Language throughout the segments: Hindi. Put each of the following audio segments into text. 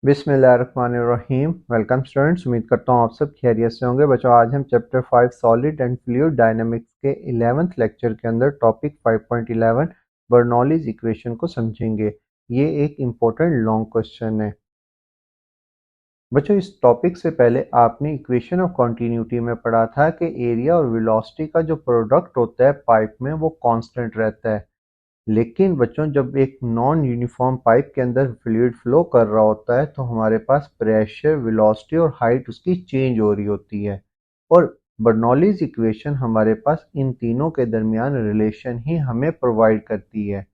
बिस्मिल्लाहिर्रहमानिर्रहीम। वेलकम स्टूडेंट्स, उम्मीद करता हूँ आप सब खैरियत से होंगे। बच्चों, आज हम chapter 5 solid and fluid dynamics के 11th लेक्चर के अंदर टॉपिक 5.11 बर्नौलीज इक्वेशन को समझेंगे। ये एक इम्पोर्टेंट लॉन्ग क्वेश्चन है। बच्चों, इस टॉपिक से पहले आपने इक्वेशन ऑफ कॉन्टीन्यूटी में पढ़ा था कि एरिया और वेलोसिटी का जो प्रोडक्ट होता है पाइप में वो कांस्टेंट रहता है। लेकिन बच्चों, जब एक नॉन यूनिफॉर्म पाइप के अंदर फ्लूइड फ्लो कर रहा होता है तो हमारे पास प्रेशर, वेलोसिटी और हाइट उसकी चेंज हो रही होती है। और बर्नौलीज इक्वेशन हमारे पास इन तीनों के दरमियान रिलेशन ही हमें प्रोवाइड करती है।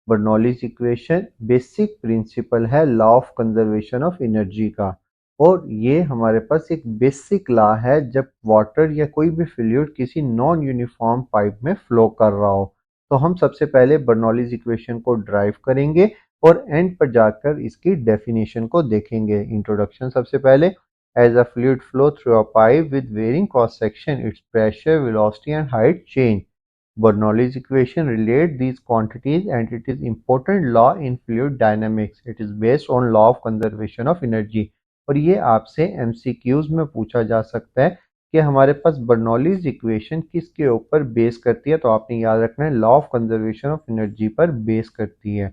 बर्नौलीज इक्वेशन बेसिक प्रिंसिपल है law of conservation of energy का, और ये हमारे पास एक बेसिक लॉ है जब वाटर या कोई भी फ्लूइड किसी नॉन यूनिफॉर्म पाइप में फ्लो कर रहा हो। तो हम सबसे पहले बर्नौलीज इक्वेशन को ड्राइव करेंगे और एंड पर जाकर इसकी डेफिनेशन को देखेंगे। इंट्रोडक्शन सबसे पहले, as a fluid flow through a pipe with varying cross section its pressure, velocity and height change. Bernoulli's equation relate these quantities and it is important law in fluid dynamics. It is based on law of conservation of energy. और ये आपसे MCQs में पूछा जा सकता है कि हमारे पास बर्नौलीज इक्वेशन किसके ऊपर बेस करती है। तो आपने याद रखना है law of conservation of energy पर बेस करती है।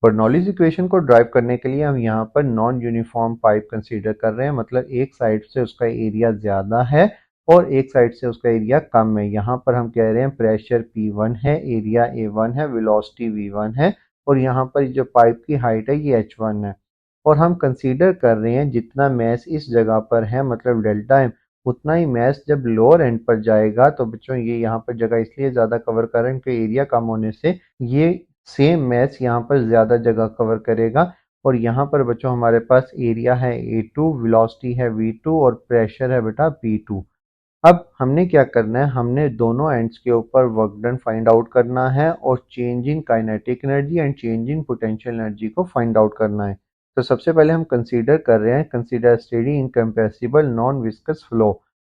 बर्नौलीज इक्वेशन को ड्राइव करने के लिए हम यहाँ पर नॉन यूनिफॉर्म पाइप कंसीडर कर रहे हैं, मतलब एक साइड से उसका एरिया ज़्यादा है और एक साइड से उसका एरिया कम है। यहाँ पर हम कह रहे हैं प्रेशर P1 है, एरिया A1 है, वेलोसिटी V1 है और यहाँ पर जो पाइप की हाइट है ये H1 है। और हम कंसीडर कर रहे हैं जितना मैस इस जगह पर है, मतलब डेल्टा एम, उतना ही मैस जब लोअर एंड पर जाएगा। तो बच्चों, ये यहाँ पर जगह इसलिए ज़्यादा कवर कर रहे हैं क्योंकि एरिया कम होने से ये सेम मैच यहाँ पर ज़्यादा जगह कवर करेगा। और यहाँ पर बच्चों हमारे पास एरिया है A2, वेलोसिटी है V2 और प्रेशर है बेटा P2। अब हमने क्या करना है, हमने दोनों एंड्स के ऊपर वर्क डन फाइंड आउट करना है और change in kinetic energy and change in potential energy को फाइंड आउट करना है। तो सबसे पहले हम कंसीडर कर रहे हैं, consider steady incompressible non viscous flow.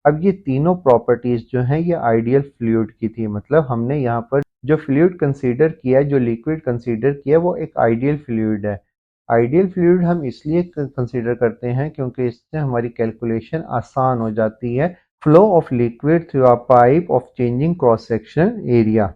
अब ये तीनों प्रॉपर्टीज जो हैं ये आइडियल फ्लूइड की थी, मतलब हमने यहाँ पर जो फ्लूइड कंसीडर किया है, जो लिक्विड कंसीडर किया वो एक आइडियल फ्लूइड है। आइडियल फ्लूइड हम इसलिए कंसीडर करते हैं क्योंकि इससे हमारी कैलकुलेशन आसान हो जाती है। Flow of liquid through a pipe of changing cross section area.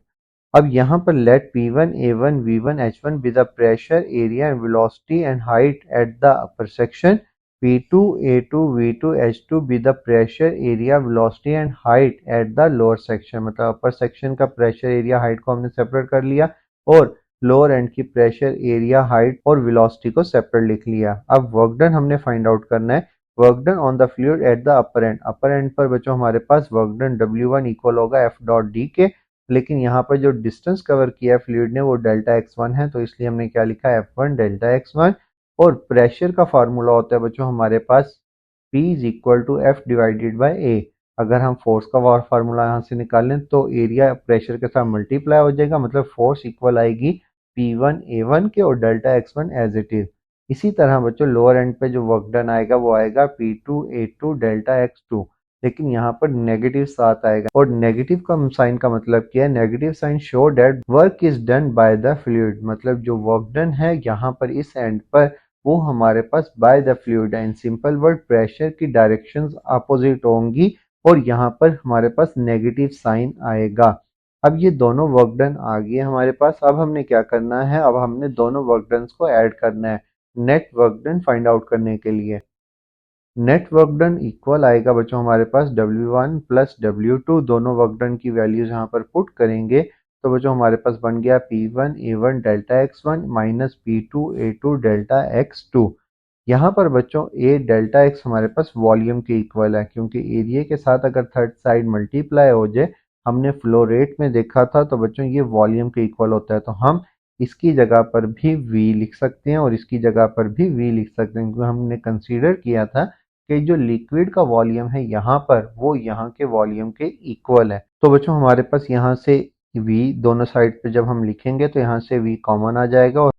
अब यहाँ पर late P1, A1, V1, H1 be the pressure, area and velocity and height at the upper section. P2, A2, V2, H2 be the pressure, area, velocity and height at the lower section. मतलब अपर सेक्शन का प्रेशर, एरिया, हाइट को हमने सेपरेट कर लिया और लोअर एंड की प्रेशर, एरिया, हाइट और वेलोसिटी को सेपरेट लिख लिया। अब वर्क डन हमने फाइंड आउट करना है। Work done on the fluid at the upper and. Upper and पर बच्चों हमारे पास वर्क डन W1 इक्वल होगा F डॉट डी के, लेकिन यहाँ पर जो डिस्टेंस कवर किया है फ्लूइड ने वो डेल्टा x1 है, तो इसलिए हमने क्या लिखा है F1 डेल्टा x1। और प्रेशर का फार्मूला होता है बच्चों हमारे पास P is equal to F divided by A। अगर हम फोर्स का फार्मूला यहाँ से निकालें तो एरिया प्रेशर के साथ मल्टीप्लाई हो जाएगा, मतलब फोर्स इक्वल आएगी P1 A1 के और delta x1 as it is. इसी तरह बच्चों लोअर एंड पे जो वर्क डन आएगा वो आएगा P2 A2 डेल्टा x2, लेकिन यहाँ पर नेगेटिव साथ आएगा। और नेगेटिव का साइन का मतलब क्या है, negative sign show that work is done by the fluid, मतलब जो वर्क डन है यहाँ पर इस एंड पर वो हमारे पास बाय द फ्लूइड है। इन सिंपल वर्ड प्रेशर की डायरेक्शंस अपोजिट होंगी और यहाँ पर हमारे पास नेगेटिव साइन आएगा। अब ये दोनों वर्क डन आ गए हमारे पास। अब हमने क्या करना है, अब हमने दोनों वर्क डन को ऐड करना है net work done find out करने के लिए। नेट वर्क डन इक्वल आएगा बच्चों हमारे पास W1 प्लस W2, दोनों वर्क डन की वैल्यूज यहाँ पर पुट करेंगे तो बच्चों हमारे पास बन गया P1 A1 delta x1 minus P2 A2 delta x2। यहाँ पर बच्चों A डेल्टा x हमारे पास वॉल्यूम के इक्वल है, क्योंकि एरिया के साथ अगर थर्ड साइड मल्टीप्लाई हो जाए, हमने फ्लो रेट में देखा था, तो बच्चों ये वॉल्यूम के इक्वल होता है। तो हम इसकी जगह पर भी V लिख सकते हैं और इसकी जगह पर भी V लिख सकते हैं, क्योंकि हमने कंसीडर किया था कि जो लिक्विड का वॉल्यूम है यहाँ पर वो यहाँ के वॉल्यूम के इक्वल है। तो बच्चों हमारे पास यहाँ से V दोनों साइड पे जब हम लिखेंगे तो यहाँ से V कॉमन आ जाएगा और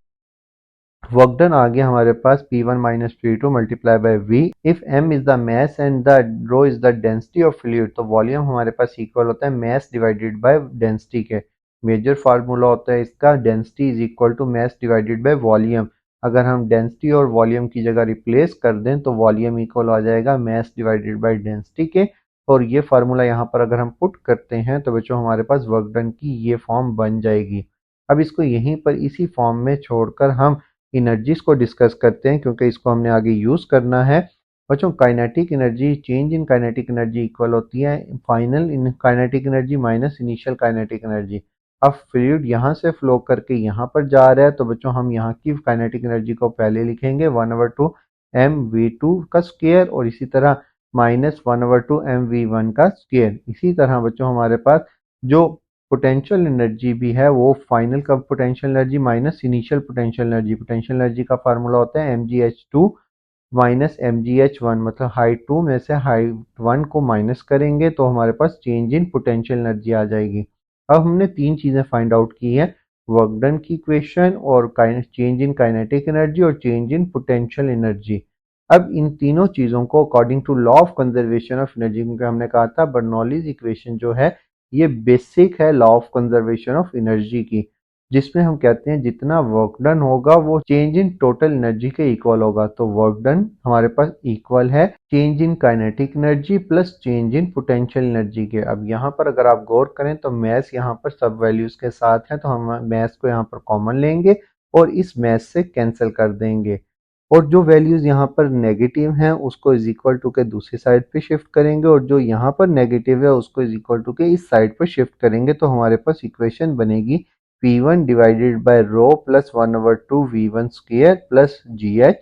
वर्क डन आ गया हमारे पास P1 minus P2 multiply by V। If M is the mass and the rho is the density of fluid, तो वॉल्यूम हमारे पास इक्वल होता है मैस डिवाइडेड बाय डेंसिटी के। मेजर फार्मूला होता है इसका density is equal to mass divided by volume. अगर हम डेंसिटी और वॉल्यूम की जगह रिप्लेस कर दें तो वॉल्यूम इक्वल आ जाएगा मास डिवाइडेड बाय डेंसिटी के, और ये फार्मूला यहाँ पर अगर हम पुट करते हैं तो बच्चों हमारे पास वर्क डन की ये फॉर्म बन जाएगी। अब इसको यहीं पर इसी फॉर्म में छोड़कर हम एनर्जीज को डिस्कस करते हैं, क्योंकि इसको हमने आगे यूज़ करना है। बच्चों kinetic energy, change in kinetic energy equal होती है फाइनल इन kinetic energy minus initial kinetic energy. अब फ्लूइड यहाँ से फ्लो करके यहाँ पर जा रहा है, तो बच्चों हम यहाँ की काइनेटिक एनर्जी को पहले लिखेंगे 1/2 mv2 का स्क्वायर, और इसी तरह -1/2 mv1 का स्क्वायर। इसी तरह बच्चों हमारे पास जो पोटेंशियल एनर्जी भी है वो फाइनल का potential energy minus initial potential energy. Potential energy का फार्मूला होता है mgh2 माइनस mgh1, मतलब हाइट 2 में से हाइट 1 को माइनस करेंगे तो हमारे पास चेंज इन पोटेंशियल एनर्जी आ जाएगी। अब हमने तीन चीज़ें फाइंड आउट की है, वर्क डन की इक्वेशन और चेंज इन काइनेटिक एनर्जी और चेंज इन पोटेंशियल एनर्जी। अब इन तीनों चीज़ों को according to law of conservation of energy, क्योंकि हमने कहा था बर्नौलीज इक्वेशन जो है ये बेसिक है law of conservation of energy की, जिसमें हम कहते हैं जितना वर्क डन होगा वो चेंज इन टोटल एनर्जी के इक्वल होगा। तो वर्क डन हमारे पास इक्वल है change in kinetic energy plus change in potential energy के। अब यहाँ पर अगर आप गौर करें तो मैस यहाँ पर सब वैल्यूज के साथ है, तो हम मैस को यहाँ पर कॉमन लेंगे और इस मैस से कैंसिल कर देंगे, और जो वैल्यूज यहाँ पर नेगेटिव हैं उसको इज इक्वल टू के दूसरी साइड पे शिफ्ट करेंगे, और जो यहाँ पर नेगेटिव है उसको इज इक्वल टू के इस साइड पर शिफ्ट करेंगे। तो हमारे पास इक्वेशन बनेगी P1 divided by rho plus 1/2 V1 square plus GH।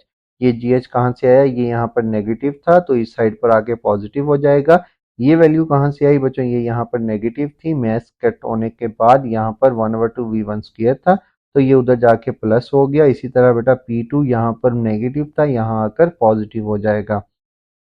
ये GH कहाँ से आया, ये यहाँ पर नेगेटिव था तो इस साइड पर आके पॉजिटिव हो जाएगा। ये वैल्यू कहाँ से आई बच्चों, ये यहाँ पर नेगेटिव थी, मैथ्स कट होने के बाद यहाँ पर 1/2 V1 स्क्वायर था तो ये उधर जाके प्लस हो गया। इसी तरह बेटा P2 यहाँ पर नेगेटिव था, यहाँ आकर पॉजिटिव हो जाएगा।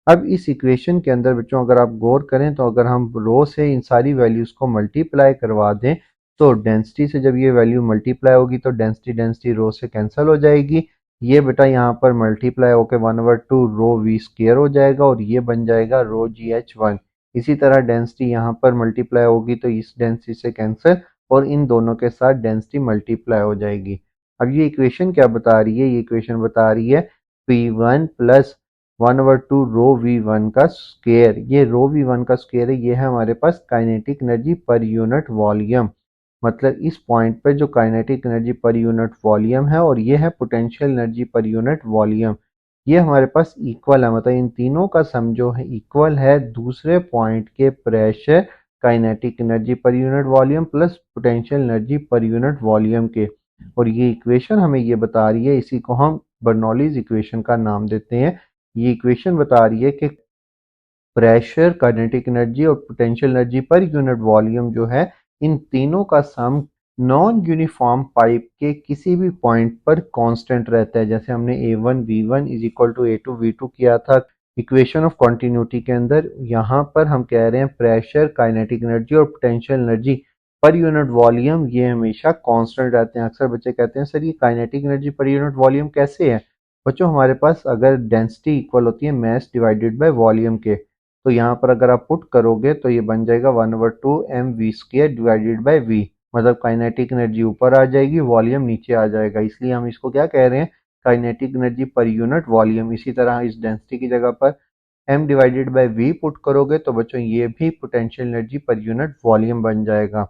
अब इस इक्वेशन के अंदर बच्चों अगर आप गौर करें तो अगर हम रो से इन सारी वैल्यूज को मल्टीप्लाई करवा दें तो डेंसिटी से जब ये वैल्यू मल्टीप्लाई होगी तो डेंसिटी डेंसिटी रो से कैंसिल हो जाएगी। ये बेटा यहाँ पर मल्टीप्लाई होकर 1/2 रो वी स्क्वायर हो जाएगा और ये बन जाएगा रो GH1। इसी तरह डेंसिटी यहाँ पर मल्टीप्लाई होगी तो इस डेंसिटी से कैंसिल और इन दोनों के साथ डेंसिटी मल्टीप्लाई हो जाएगी। अब ये इक्वेशन क्या बता रही है, ये इक्वेशन बता रही है P1 प्लस 1/2 रो V1 का स्क्वायर। ये रो V1 का स्क्वायर है, ये है हमारे पास kinetic energy per unit volume, मतलब इस पॉइंट पे जो kinetic energy per unit volume है, और ये है potential energy per unit volume. ये हमारे पास इक्वल है, मतलब इन तीनों का सम जो है इक्वल है दूसरे पॉइंट के pressure, kinetic energy per unit volume plus potential energy per unit volume के। और ये इक्वेशन हमें ये बता रही है, इसी को हम बर्नौलीज इक्वेशन का नाम देते हैं। ये इक्वेशन बता रही है कि प्रेशर, काइनेटिक एनर्जी और potential energy per unit volume जो है इन तीनों का सम नॉन यूनिफॉर्म पाइप के किसी भी पॉइंट पर कांस्टेंट रहता है। जैसे हमने A1 V1 is equal to A2 V2 किया था इक्वेशन ऑफ कॉन्टिन्यूटी के अंदर, यहाँ पर हम कह रहे हैं प्रेशर, काइनेटिक एनर्जी और potential energy per unit volume ये हमेशा कांस्टेंट रहते हैं। अक्सर बच्चे कहते हैं सर ये kinetic energy per unit volume कैसे है। बच्चों हमारे पास अगर डेंसिटी इक्वल होती है मास डिवाइडेड बाय वॉल्यूम के, तो यहाँ पर अगर आप पुट करोगे तो ये बन जाएगा 1/2 mv square divided by v, मतलब काइनेटिक एनर्जी ऊपर आ जाएगी, वॉल्यूम नीचे आ जाएगा, इसलिए हम इसको क्या कह रहे हैं kinetic energy per unit volume. इसी तरह इस डेंसिटी की जगह पर m divided by v put करोगे तो बच्चों ये भी potential energy per unit volume बन जाएगा।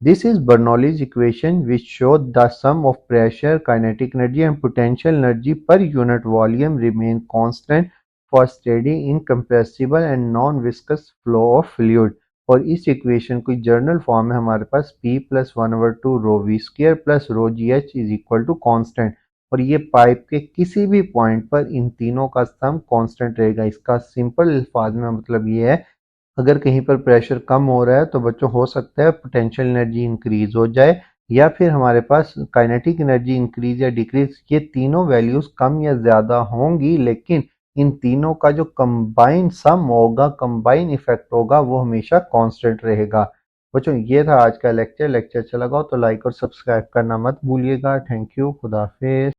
This is Bernoulli's equation which shows the sum of pressure, kinetic energy and potential energy per unit volume remain constant for steady, incompressible and non-viscous flow of fluid। और इस इक्वेशन की जर्नल फॉर्म में हमारे पास P plus 1/2 rho V square plus rho G H is equal to constant, और ये पाइप के किसी भी पॉइंट पर इन तीनों का सम कॉन्स्टेंट रहेगा। इसका सिंपल अल्फाज में मतलब ये है अगर कहीं पर प्रेशर कम हो रहा है तो बच्चों हो सकता है पोटेंशियल एनर्जी इंक्रीज हो जाए, या फिर हमारे पास काइनेटिक एनर्जी इंक्रीज या डिक्रीज, ये तीनों वैल्यूज कम या ज़्यादा होंगी, लेकिन इन तीनों का जो कंबाइन सम होगा, कंबाइन इफेक्ट होगा, वो हमेशा कांस्टेंट रहेगा। बच्चों ये था आज का लेक्चर अच्छा लगा हो तो लाइक और सब्सक्राइब करना मत भूलिएगा। थैंक यू, खुदा हाफिज।